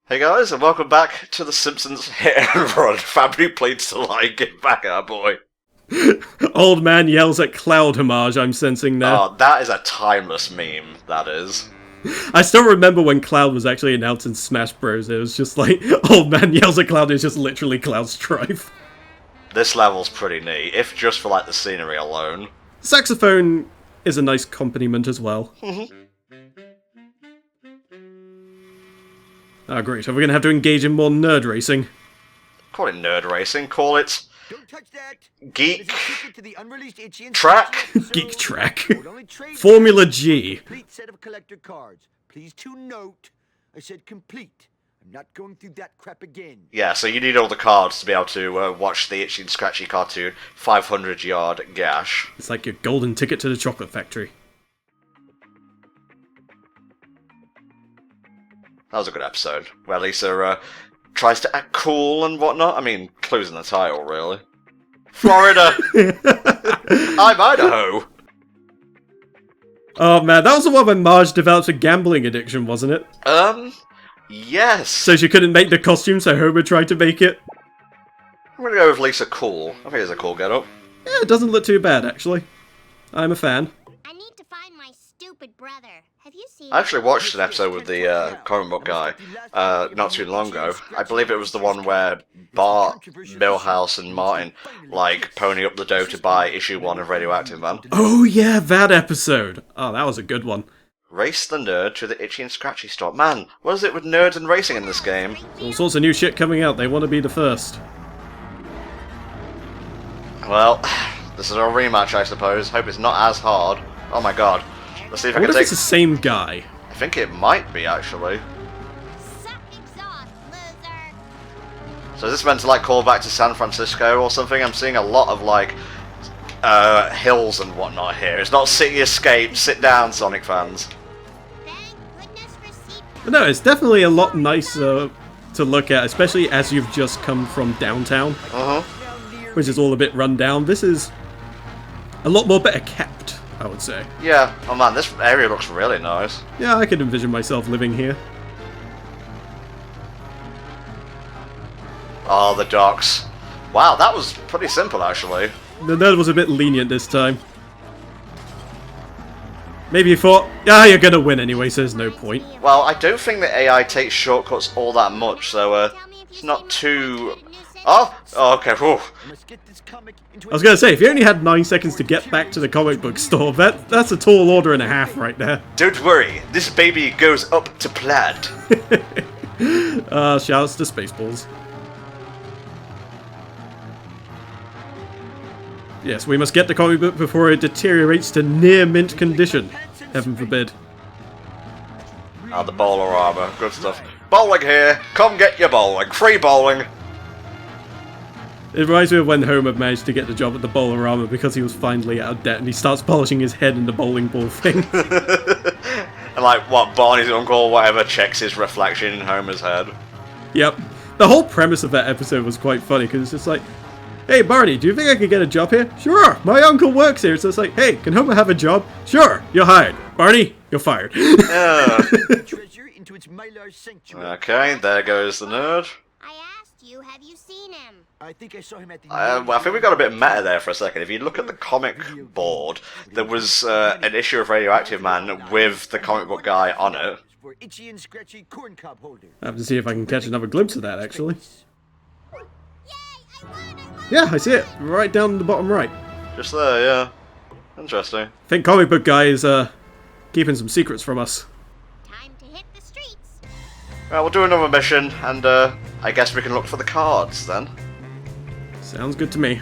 Hey guys, and welcome back to the Simpsons Hit and Run. Family pleads to like, get back our boy. Old man yells at Cloud homage, I'm sensing now. Oh, that is a timeless meme, that is. I still remember when Cloud was actually announced in Smash Bros. It was just like, old man yells at Cloud, it's just literally Cloud's Strife. This level's pretty neat, if just for like the scenery alone. Saxophone is a nice accompaniment as well. Ah, great. Are we going to have to engage in more nerd racing? Call it nerd racing, call it... Don't touch that. Geek... To the unreleased Itchy Track? Geek Track. Formula G. Complete set of collector cards. Please to note, I said complete. I'm not going through that crap again. Yeah, so you need all the cards to be able to watch the Itchy and Scratchy cartoon 500 Yard Gash. It's like your golden ticket to the chocolate factory. That was a good episode, where Lisa tries to act cool and whatnot. I mean, clues in the title, really. Florida! I'm Idaho! Oh man, that was the one when Marge developed a gambling addiction, wasn't it? Yes! So she couldn't make the costume, so Homer tried to make it? I'm gonna go with Lisa Cool. I think it's a cool get-up. Yeah, it doesn't look too bad, actually. I'm a fan. I need to find my stupid brother. Have you seen I actually watched an episode with the comic book guy not too long ago. I believe it was the one where Bart, Milhouse, and Martin like pony up the dough to buy issue 1 of Radioactive Man. Oh yeah, that episode. Oh, that was a good one. Race the nerd to the Itchy and Scratchy store. Man, what is it with nerds and racing in this game? All sorts of new shit coming out. They want to be the first. Well, this is a rematch, I suppose. Hope it's not as hard. Oh my god. Let's see if I I can wonder if take... it's the same guy. I think it might be, actually. Suck exhaust, loser. So is this meant to, like, call back to San Francisco or something? I'm seeing a lot of, like, hills and whatnot here. It's not City Escape. Sit down, Sonic fans. Thank goodness for seatbelts. But no, it's definitely a lot nicer to look at, especially as you've just come from downtown, which is all a bit run down. This is a lot more better kept, I would say. Yeah. Oh man, this area looks really nice. Yeah, I could envision myself living here. Oh, the docks. Wow, that was pretty simple, actually. The nerd was a bit lenient this time. Maybe you thought, you're gonna win anyway, so there's no point. Well, I don't think the AI takes shortcuts all that much, so it's not too... Oh, okay, whew. I was gonna say, if you only had 9 seconds to get back to the comic book store, that's a tall order and a half right there. Don't worry, this baby goes up to plaid. Shouts to Spaceballs. Yes, we must get the comic book before it deteriorates to near mint condition. Heaven forbid. Ah, the bowler armor, good stuff. Bowling here, come get your bowling, free bowling. It reminds me of when Homer managed to get the job at the Bowlerama because he was finally out of debt and he starts polishing his head in the bowling ball thing. And like, what, Barney's uncle or whatever checks his reflection in Homer's head. Yep. The whole premise of that episode was quite funny because it's just like, hey Barney, do you think I could get a job here? Sure, my uncle works here. So it's like, hey, can Homer have a job? Sure, you're hired. Barney, you're fired. Treasure into its Mylar sanctuary. Okay, there goes the nerd. I asked you, have you seen him? I think I saw him at the. Well, I think we got a bit meta there for a second. If you look at the comic board, there was an issue of Radioactive Man with the comic book guy on it. For Itchy and Scratchy corn cob holder. I have to see if I can catch another glimpse of that, actually. Yay, I won! Yeah, I see it. Right down the bottom right. Just there, yeah. Interesting. I think comic book guy is keeping some secrets from us. Time to hit the streets. Well, we'll do another mission, and I guess we can look for the cards then. Sounds good to me.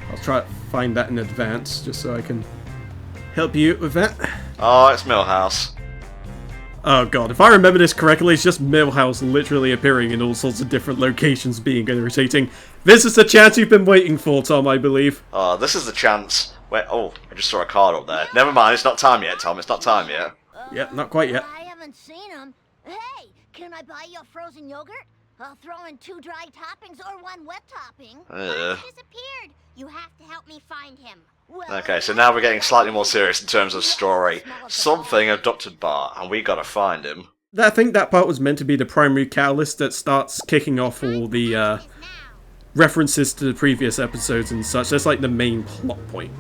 I'll try to find that in advance, just so I can help you with that. Oh, it's Milhouse. Oh god, if I remember this correctly, it's just Milhouse literally appearing in all sorts of different locations being irritating. This is the chance you've been waiting for, Tom, I believe. Oh, this is the chance. Wait, oh, I just saw a card up there. Never mind, it's not time yet, Tom. It's not time yet. Yep, not quite yet. I haven't seen him. Hey, can I buy you a frozen yogurt? I'll throw in 2 dry toppings or 1 wet topping. Why he disappeared? You have to help me find him. Well, Okay, so now we're getting slightly more serious in terms of story. Something abducted Bart, and we gotta find him. I think that part was meant to be the primary catalyst that starts kicking off all the references to the previous episodes and such. That's like the main plot point.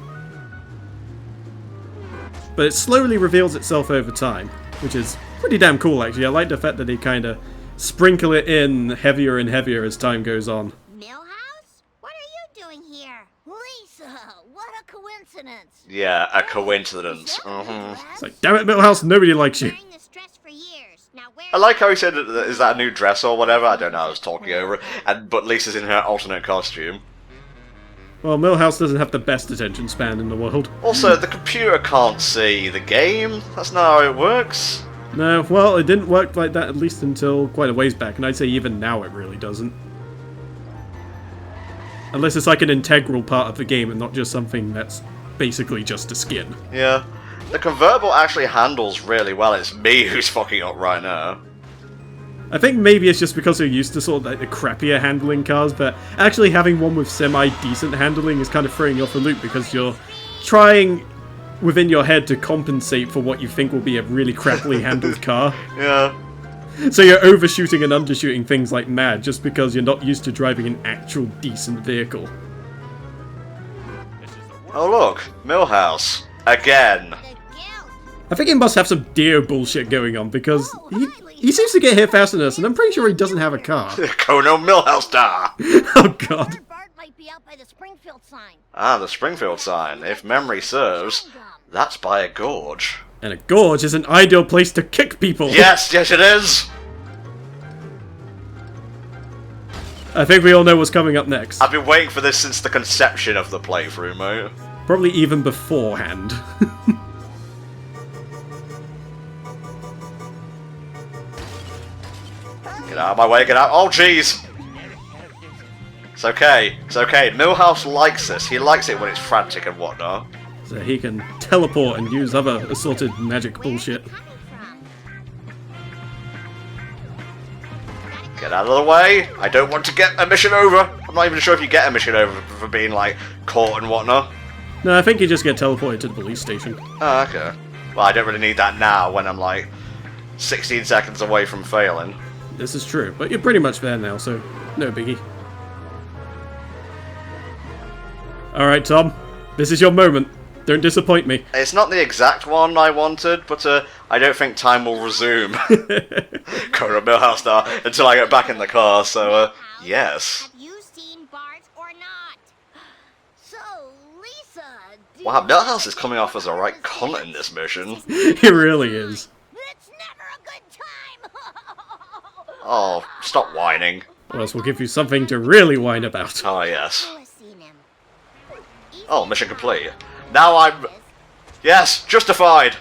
But it slowly reveals itself over time, which is pretty damn cool actually. I like the fact that they kind of sprinkle it in heavier and heavier as time goes on. Milhouse? What are you doing here? Lisa, what a coincidence. Yeah, a coincidence. It's like, damn it, Milhouse, nobody likes you. Wearing this dress for years. Now where I like how he said, is that a new dress or whatever? I don't know, I was talking over it. But Lisa's in her alternate costume. Well, Milhouse doesn't have the best attention span in the world. Also, the computer can't see the game. That's not how it works. No, well, it didn't work like that at least until quite a ways back, and I'd say even now it really doesn't. Unless it's like an integral part of the game and not just something that's basically just a skin. Yeah. The convertible actually handles really well. It's me who's fucking up right now. I think maybe it's just because they're used to sort of like the crappier handling cars, but actually having one with semi-decent handling is kind of throwing you off a loop because you're trying within your head to compensate for what you think will be a really crappily handled car. Yeah. So you're overshooting and undershooting things like mad just because you're not used to driving an actual decent vehicle. Oh look, Milhouse. Again. the guild? I think he must have some Dio bullshit going on because he seems to get here faster than us, and I'm pretty sure he doesn't have a car. Kono Milhouse da! Oh god. Bart might be out by the Springfield sign. Ah, the Springfield sign. If memory serves, that's by a gorge. And a gorge is an ideal place to kick people. Yes, yes it is! I think we all know what's coming up next. I've been waiting for this since the conception of the playthrough, mate. Probably even beforehand. Get out of my way, get out. Oh, jeez! It's okay, it's okay. Milhouse likes this. He likes it when it's frantic and whatnot. So he can teleport and use other assorted magic bullshit. Get out of the way. I don't want to get a mission over. I'm not even sure if you get a mission over for being, like, caught and whatnot. No, I think you just get teleported to the police station. Oh, okay. Well, I don't really need that now when I'm, like, 16 seconds away from failing. This is true, but you're pretty much there now, so no biggie. Alright, Tom. This is your moment. Don't disappoint me. It's not the exact one I wanted, but I don't think time will resume. Kono Milhouse now until I get back in the car, so, yes. Have you seen Bart or not? So, Lisa, do Wow, you Milhouse is coming off as a right cunt in this mission. He really is. It's never a good time. Oh, stop whining. Or else we'll give you something to really whine about. Oh, yes. Who has seen him? Oh, mission complete. Now I'm... Yes, justified!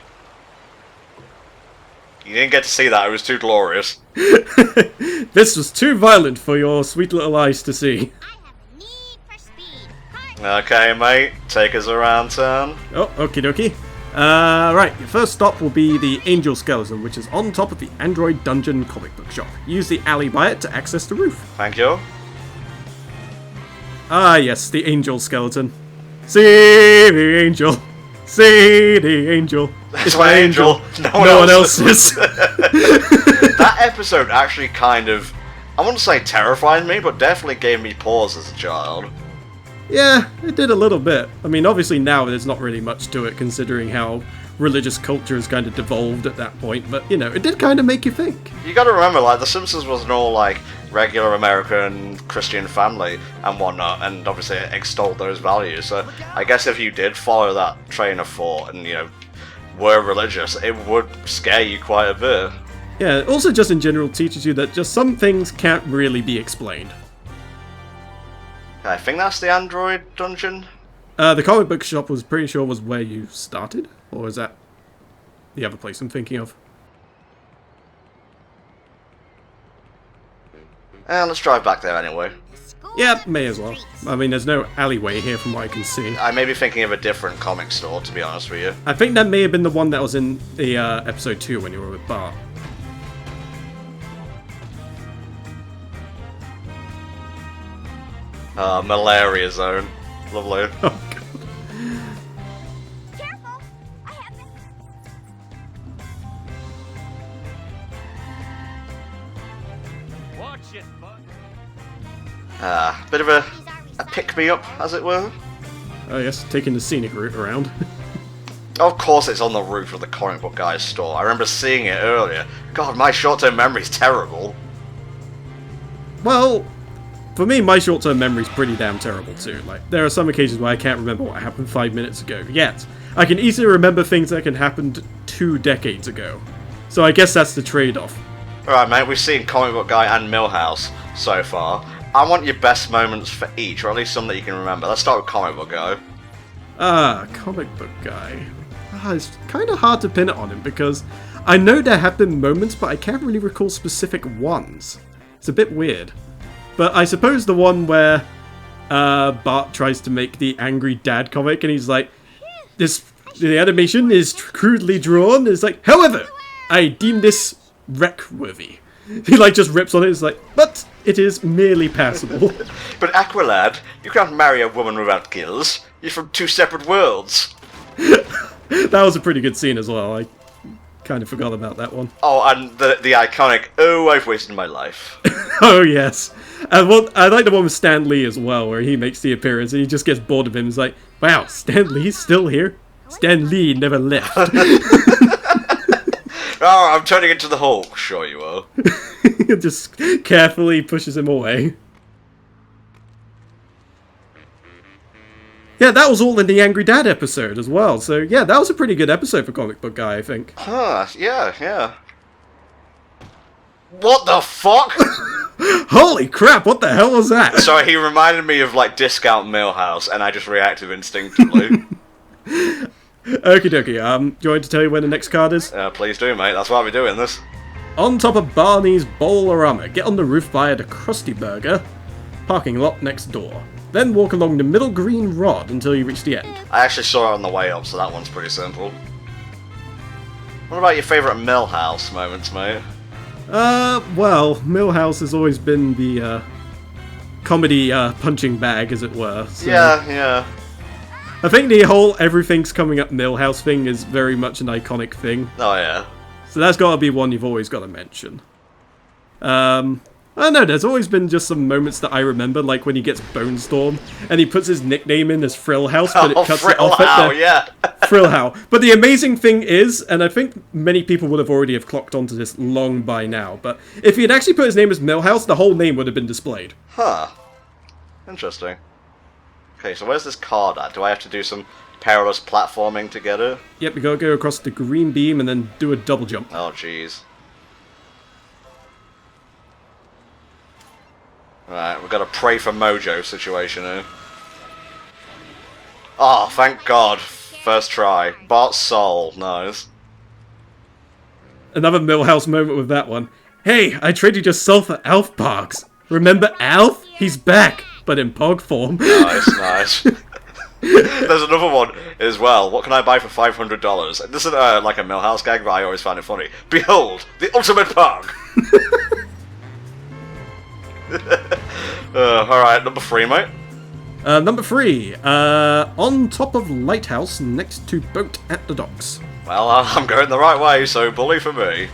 You didn't get to see that, it was too glorious. This was too violent for your sweet little eyes to see. I have a need for speed. Okay, mate, take us around town. Oh, okie dokie. Right, your first stop will be the Angel Skeleton, which is on top of the Android Dungeon comic book shop. Use the alley by it to access the roof. Thank you. Ah, yes, the Angel Skeleton. See the angel. See the angel. It's my angel. No one else's. That episode actually kind of, I wouldn't say terrified me, but definitely gave me pause as a child. Yeah, it did a little bit. I mean, obviously now there's not really much to it considering how religious culture has kind of devolved at that point, but, you know, it did kind of make you think. You gotta remember, like, The Simpsons was an all, like, regular American Christian family and whatnot, and obviously it extolled those values, so I guess if you did follow that train of thought and, you know, were religious, it would scare you quite a bit. Yeah, it also just in general teaches you that just some things can't really be explained. I think that's the Android dungeon. The comic book shop was pretty sure was where you started, or is that the other place I'm thinking of? Let's drive back there anyway. Yeah, may as well. I mean, there's no alleyway here from what I can see. I may be thinking of a different comic store, to be honest with you. I think that may have been the one that was in the episode 2 when you were with Bart. Malaria zone. Lovely. Oh, God. Careful! I have Bit of a pick-me-up, as it were. Oh yes, taking the scenic route around. Of course it's on the roof of the comic book guy's store. I remember seeing it earlier. God, my short-term memory's terrible. Well, for me, my short-term memory's pretty damn terrible too. Like, there are some occasions where I can't remember what happened 5 minutes ago. Yet, I can easily remember things that can happened 2 decades ago. So I guess that's the trade-off. Alright, mate, we've seen Comic Book Guy and Milhouse so far. I want your best moments for each, or at least some that you can remember. Let's start with Comic Book Guy. Comic book guy. It's kind of hard to pin it on him because I know there have been moments, but I can't really recall specific ones. It's a bit weird. But I suppose the one where Bart tries to make the angry dad comic and he's like, the animation is crudely drawn. It's like, however, I deem this wreck-worthy. He like just rips on it. It's like, but it is merely passable. But Aqualad, you can't marry a woman without gills. You're from 2 separate worlds. That was a pretty good scene as well. I kind of forgot about that one. Oh, and the iconic, oh, I've wasted my life. Oh, yes. And I like the one with Stan Lee as well, where he makes the appearance and he just gets bored of him. He's like, wow, Stan Lee's still here? Stan Lee never left. Oh, I'm turning into the Hulk. Sure you are. Just carefully pushes him away. Yeah, that was all in the Angry Dad episode as well. So yeah, that was a pretty good episode for Comic Book Guy, I think. Huh, yeah. What the fuck? Holy crap, what the hell was that? Sorry, he reminded me of, like, Discount Milhouse, and I just reacted instinctively. Okie dokie, do you want to tell you where the next card is? Please do, mate. That's why we're doing this. On top of Barney's Bowl-O-Rama, get on the roof via the Krusty Burger parking lot next door. Then walk along the middle green rod until you reach the end. I actually saw it on the way up, so that one's pretty simple. What about your favourite Milhouse moments, mate? Well, Milhouse has always been the, comedy, punching bag, as it were. So Yeah. I think the whole everything's coming up Milhouse thing is very much an iconic thing. Oh, yeah. So that's gotta be one you've always gotta mention. I don't know, there's always been just some moments that I remember, like when he gets Bone Storm, and he puts his nickname in as Frillhouse, but it cuts it off at the... yeah. Frillhouse. But the amazing thing is, and I think many people would have already have clocked onto this long by now, but if he had actually put his name as Milhouse, the whole name would have been displayed. Huh. Interesting. Okay, so where's this card at? Do I have to do some perilous platforming to get it? Yep, you gotta go across the green beam and then do a double jump. Oh, jeez. Right, we've got a pray for mojo situation here. Oh, thank God. First try. Bart's soul. Nice. Another Milhouse moment with that one. Hey, I traded your soul for Alf Parks. Remember Alf? He's back, but in Pog form. Nice. There's another one as well. What can I buy for $500? This isn't like a Milhouse gag, but I always find it funny. Behold, the ultimate Pog! Alright, number 3, mate. Number 3. On top of lighthouse next to boat at the docks. Well, I'm going the right way, so bully for me.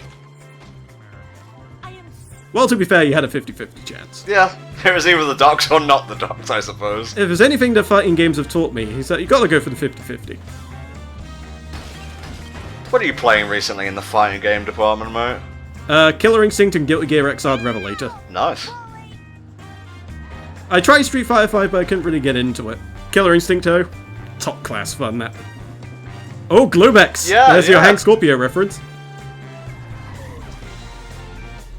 Well, to be fair, you had a 50-50 chance. Yeah, it was either the docks or not the docks, I suppose. If there's anything that fighting games have taught me, is that you gotta go for the 50-50. What are you playing recently in the fighting game department, mate? Killer Instinct and Guilty Gear Xrd Revelator. Nice. I tried Street Fighter 5, but I couldn't really get into it. Killer Instinct, though, top class fun, that. Oh, Globex! Yeah, There's your Hank Scorpio reference.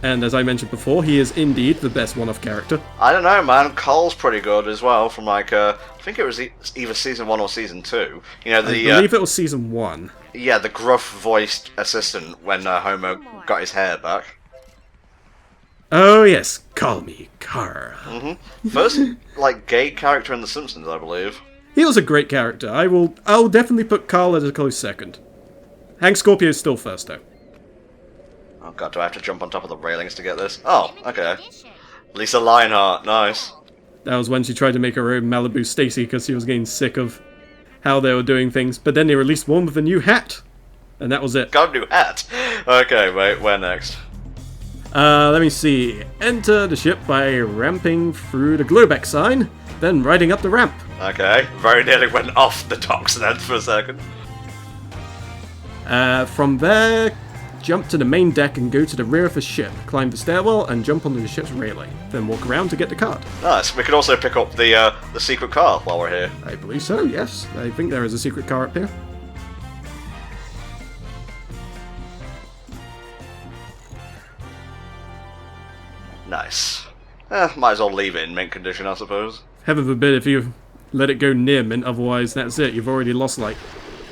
And as I mentioned before, he is indeed the best one-off character. I don't know, man. Cole's pretty good as well. From like, I think it was either season 1 or season 2. You know, the I believe it was season 1. Yeah, the gruff-voiced assistant when Homer got his hair back. Oh yes, call me Carl. First, like, gay character in The Simpsons, I believe. He was a great character. I'll definitely put Carl as a close second. Hank Scorpio is still first, though. Oh god, do I have to jump on top of the railings to get this? Oh, okay. Lisa Lionheart, nice. That was when she tried to make her own Malibu Stacy because she was getting sick of how they were doing things. But then they released one with a new hat. And that was it. Got a new hat. Okay, wait, where next? Let me see. Enter the ship by ramping through the Globex sign, then riding up the ramp. Okay, very nearly went off the docks then for a second. From there, jump to the main deck and go to the rear of the ship. Climb the stairwell and jump onto the ship's railing. Then walk around to get the card. Nice. We could also pick up the secret car while we're here. I believe so, yes. I think there is a secret car up there. Nice. Might as well leave it in mint condition, I suppose. Heaven forbid if you let it go near mint, otherwise that's it. You've already lost, like,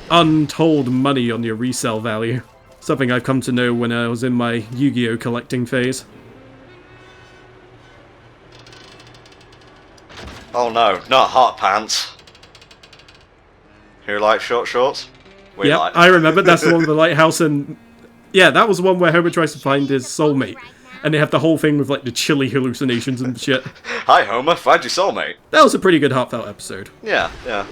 untold money on your resale value. Something I've come to know when I was in my Yu-Gi-Oh! Collecting phase. Oh no, not hot pants. Who likes short shorts? We Yeah, like. I remember. That's the one with the lighthouse and... Yeah, that was the one where Homer tries to find his soulmate. And they have the whole thing with, like, the chilly hallucinations and shit. Hi Homer, find your soulmate. That was a pretty good heartfelt episode. Yeah, yeah.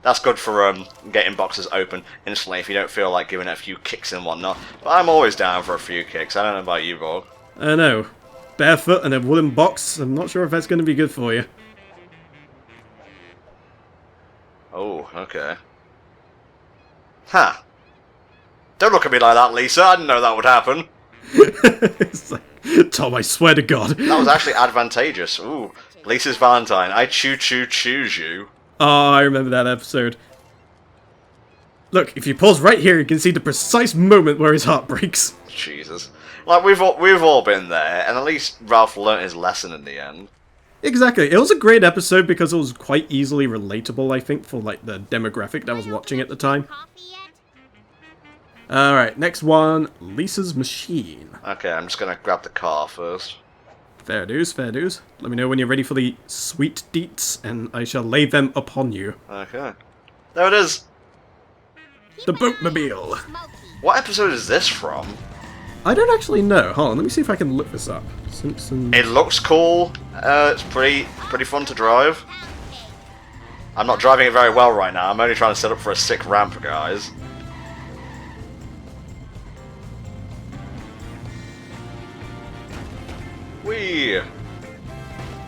That's good for getting boxes open instantly if you don't feel like giving it a few kicks and whatnot. But I'm always down for a few kicks. I don't know about you, Borg. I know. Barefoot and a wooden box, I'm not sure if that's going to be good for you. Oh, okay. Huh. Don't look at me like that, Lisa. I didn't know that would happen. It's like, Tom, I swear to God. That was actually advantageous. Ooh, Lisa's Valentine. I choose you. Oh, I remember that episode. Look, if you pause right here, you can see the precise moment where his heart breaks. Jesus. Like, we've all been there, and at least Ralph learnt his lesson in the end. Exactly. It was a great episode because it was quite easily relatable, I think, for like the demographic that was watching at the time. Alright, next one, Lisa's Machine. Okay, I'm just gonna grab the car first. Fair dues, fair dues. Let me know when you're ready for the sweet deets, and I shall lay them upon you. Okay. There it is! The Boatmobile. What episode is this from? I don't actually know. Hold on, let me see if I can look this up. Simpsons. It looks cool. It's pretty fun to drive. I'm not driving it very well right now. I'm only trying to set up for a sick ramp, guys. Whee!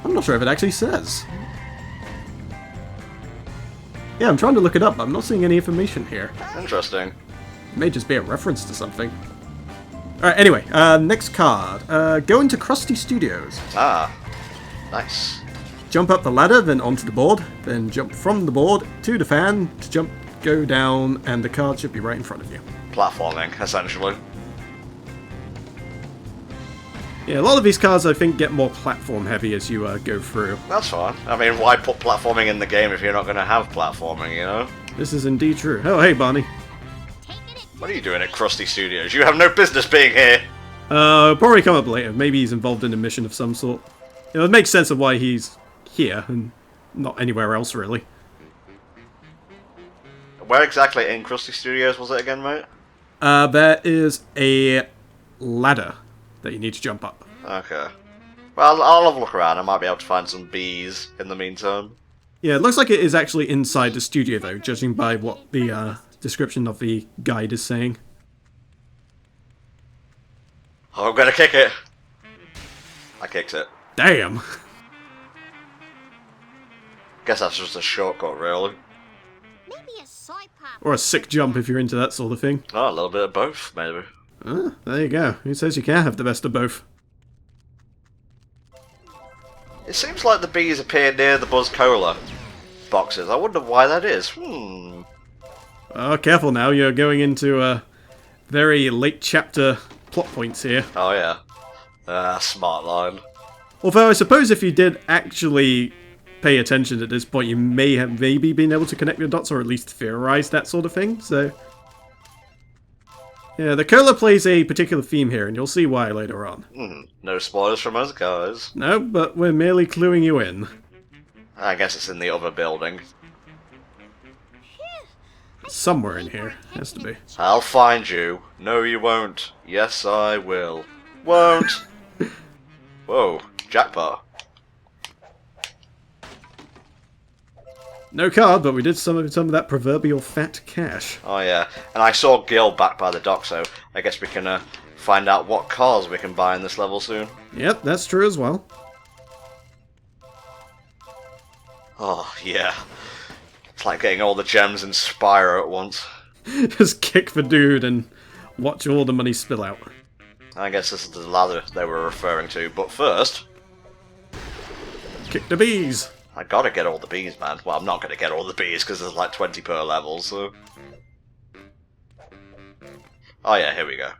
I'm not sure if it actually says. Yeah, I'm trying to look it up, but I'm not seeing any information here. Interesting. It may just be a reference to something. Alright, anyway, next card. Go into Krusty Studios. Ah, nice. Jump up the ladder, then onto the board, then jump from the board to the fan to go down, and the card should be right in front of you. Platforming, essentially. Yeah, a lot of these cards I think get more platform heavy as you go through. That's fine. I mean, why put platforming in the game if you're not going to have platforming, you know? This is indeed true. Oh, hey, Barney. What are you doing at Krusty Studios? You have no business being here! Probably come up later. Maybe he's involved in a mission of some sort. You know, it makes sense of why he's here and not anywhere else, really. Where exactly in Krusty Studios was it again, mate? There is a ladder that you need to jump up. Okay. Well, I'll have a look around. I might be able to find some bees in the meantime. Yeah, it looks like it is actually inside the studio, though, judging by what the description of the guide is saying. Oh, I'm gonna kick it. I kicked it. Damn! Guess that's just a shortcut, really. Maybe a soy pop. Or a sick jump if you're into that sort of thing. Oh, a little bit of both, maybe. Ah, there you go. Who says you can't have the best of both? It seems like the bees appear near the Buzz Cola boxes. I wonder why that is. Oh, careful now. You're going into very late chapter plot points here. Oh, yeah. Smart line. Although I suppose if you did actually pay attention at this point, you may have maybe been able to connect your dots or at least theorize that sort of thing, so... Yeah, the cola plays a particular theme here, and you'll see why later on. No spoilers from us, guys. No, but we're merely cluing you in. I guess it's in the other building. Somewhere in here, has to be. I'll find you. No, you won't. Yes, I will. Won't. Whoa, jackpot. No card, but we did some of that proverbial fat cash. Oh yeah, and I saw Gil back by the dock, so I guess we can find out what cars we can buy in this level soon. Yep, that's true as well. Oh yeah, it's like getting all the gems in Spyro at once. Just kick the dude and watch all the money spill out. I guess this is the ladder they were referring to, but first... Kick the bees! I gotta get all the bees, man. Well, I'm not gonna get all the bees, because there's like 20 per level, so... Oh yeah, here we go.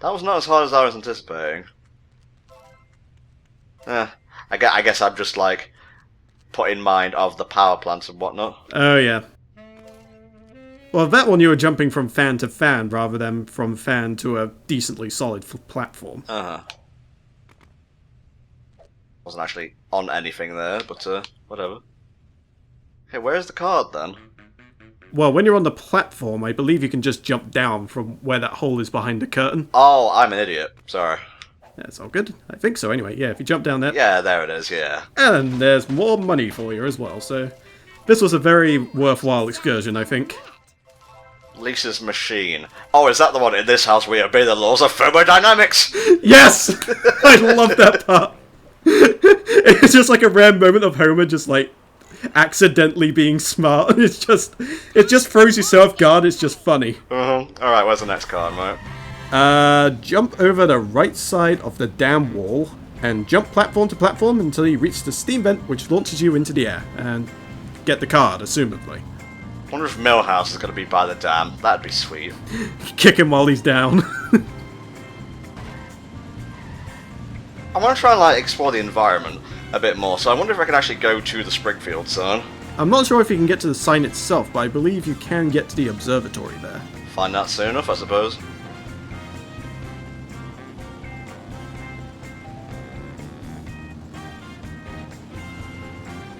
That was not as hard as I was anticipating. I guess I'm just like put in mind of the power plants and whatnot. Oh yeah. Well, that one you were jumping from fan to fan rather than from fan to a decently solid platform. Wasn't actually on anything there, but whatever. Okay, where's the card then? Well, when you're on the platform, I believe you can just jump down from where that hole is behind the curtain. Oh, I'm an idiot. Sorry. That's all good. I think so anyway. Yeah, if you jump down there. Yeah, there it is, yeah. And there's more money for you as well, so... This was a very worthwhile excursion, I think. Lisa's machine. Oh, is that the one? In this house we obey the laws of thermodynamics! Yes! I love that part. It's just like a rare moment of Homer just like accidentally being smart. It just throws you so off guard, it's just funny. Alright, where's the next card, mate? Jump over the right side of the dam wall and jump platform to platform until you reach the steam vent, which launches you into the air. And get the card, assumedly. I wonder if Milhouse is going to be by the dam. That'd be sweet. Kick him while he's down. I want to try and like explore the environment a bit more, so I wonder if I can actually go to the Springfield sign. I'm not sure if you can get to the sign itself, but I believe you can get to the observatory there. Find out soon enough, I suppose.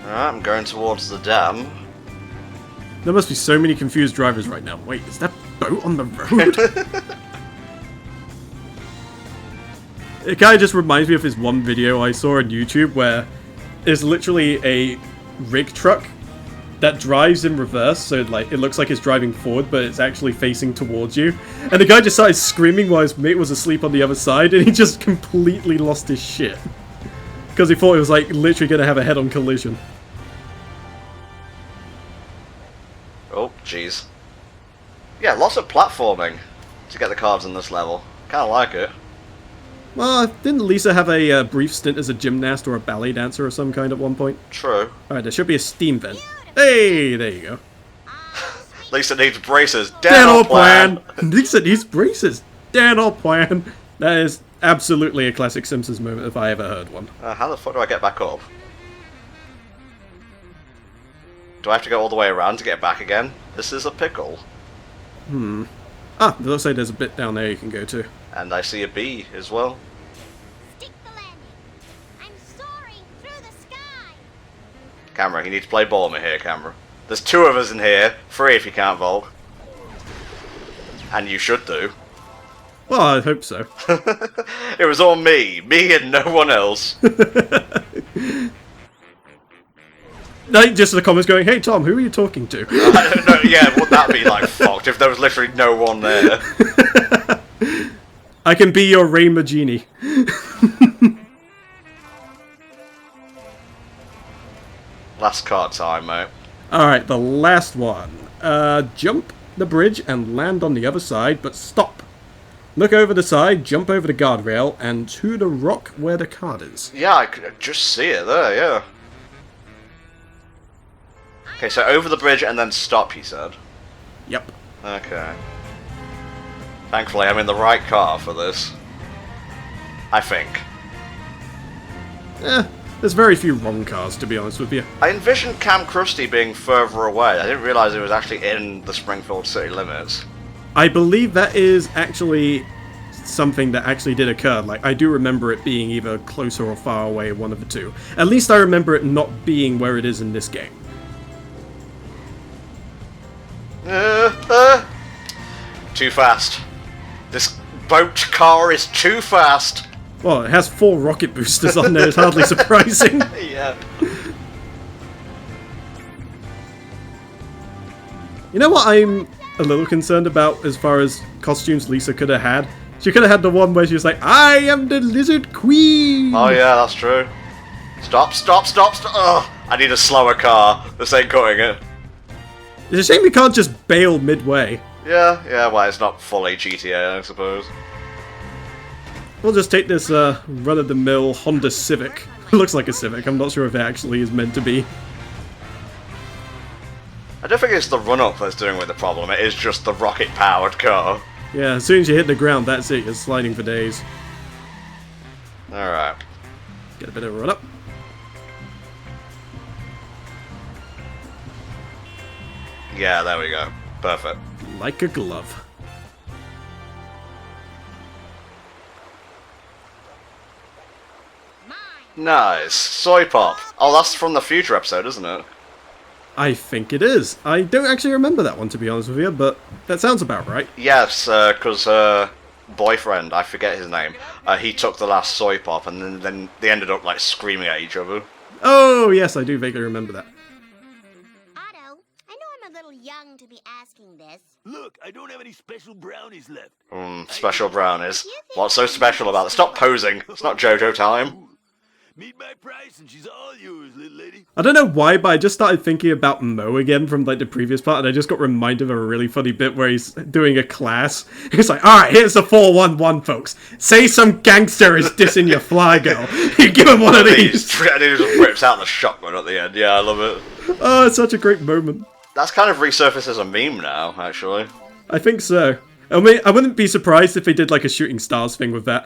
Alright, I'm going towards the dam. There must be so many confused drivers right now. Wait, is that boat on the road? It kind of just reminds me of this one video I saw on YouTube where there's literally a rig truck that drives in reverse, so like it looks like it's driving forward, but it's actually facing towards you. And the guy just started screaming while his mate was asleep on the other side, and he just completely lost his shit. Because he thought it was like literally going to have a head-on collision. Oh, jeez. Yeah, lots of platforming to get the cards in this level. Kind of like it. Well, didn't Lisa have a brief stint as a gymnast or a ballet dancer or some kind at one point? True. Alright, there should be a steam vent. Hey, there you go. Lisa needs braces. Dental plan! Lisa needs braces. Dental plan. That is absolutely a classic Simpsons moment if I ever heard one. How the fuck do I get back up? Do I have to go all the way around to get back again? This is a pickle. Ah, it looks like there's a bit down there you can go to. And I see a bee as well. Stick the landing. I'm soaring through the sky. Camera, you need to play ball me here, Camera. There's 2 of us in here, 3 if you can't vault. And you should do. Well, I hope so. It was all me and no one else. Like, just the comments going, hey Tom, who are you talking to? I don't know, yeah, would that be like fucked if there was literally no one there? I can be your Rainbow Genie. Last card time, mate. Alright, the last one. Jump the bridge and land on the other side, but stop. Look over the side, jump over the guardrail, and to the rock where the card is. Yeah, I could just see it there, yeah. Okay, so over the bridge and then stop, he said. Yep. Okay. Thankfully, I'm in the right car for this. I think. There's very few wrong cars, to be honest with you. I envisioned Camp Krusty being further away. I didn't realise it was actually in the Springfield city limits. I believe that is actually something that actually did occur. Like, I do remember it being either closer or far away, one of the two. At least I remember it not being where it is in this game. Too fast. This boat car is too fast. Well, it has 4 rocket boosters on there, it's hardly surprising. Yeah. You know what I'm a little concerned about as far as costumes Lisa could have had? She could have had the one where she was like, I am the Lizard Queen! Oh yeah, that's true. Stop, stop, stop, stop! Ugh, I need a slower car. This ain't cutting it. It's a shame we can't just bail midway. Yeah, well, it's not fully GTA, I suppose. We'll just take this run-of-the-mill Honda Civic. Looks like a Civic, I'm not sure if it actually is meant to be. I don't think it's the run-up that's doing with the problem, it is just the rocket-powered car. Yeah, as soon as you hit the ground, that's it, you're sliding for days. Alright. Get a bit of a run-up. Yeah, there we go. Perfect. Like a glove. Nice. Soy pop. Oh, that's from the future episode, isn't it? I think it is. I don't actually remember that one, to be honest with you, but that sounds about right. Yes, because boyfriend, I forget his name, he took the last soy pop and then they ended up like screaming at each other. Oh, yes, I do vaguely remember that. Otto, I know I'm a little young to be asking this. Look, I don't have any special brownies left. Special brownies. What's so special about it? Stop posing. It's not JoJo time. Meet my price and she's all yours, little lady. I don't know why, but I just started thinking about Mo again from like the previous part, and I just got reminded of a really funny bit where he's doing a class. He's like, alright, here's the 411, folks. Say some gangster is dissing your fly girl. You give him one of these. And he just rips out the shotgun at the end. Yeah, I love it. Oh, it's such a great moment. That's kind of resurfaced as a meme now, actually. I think so. I mean, I wouldn't be surprised if they did like a Shooting Stars thing with that.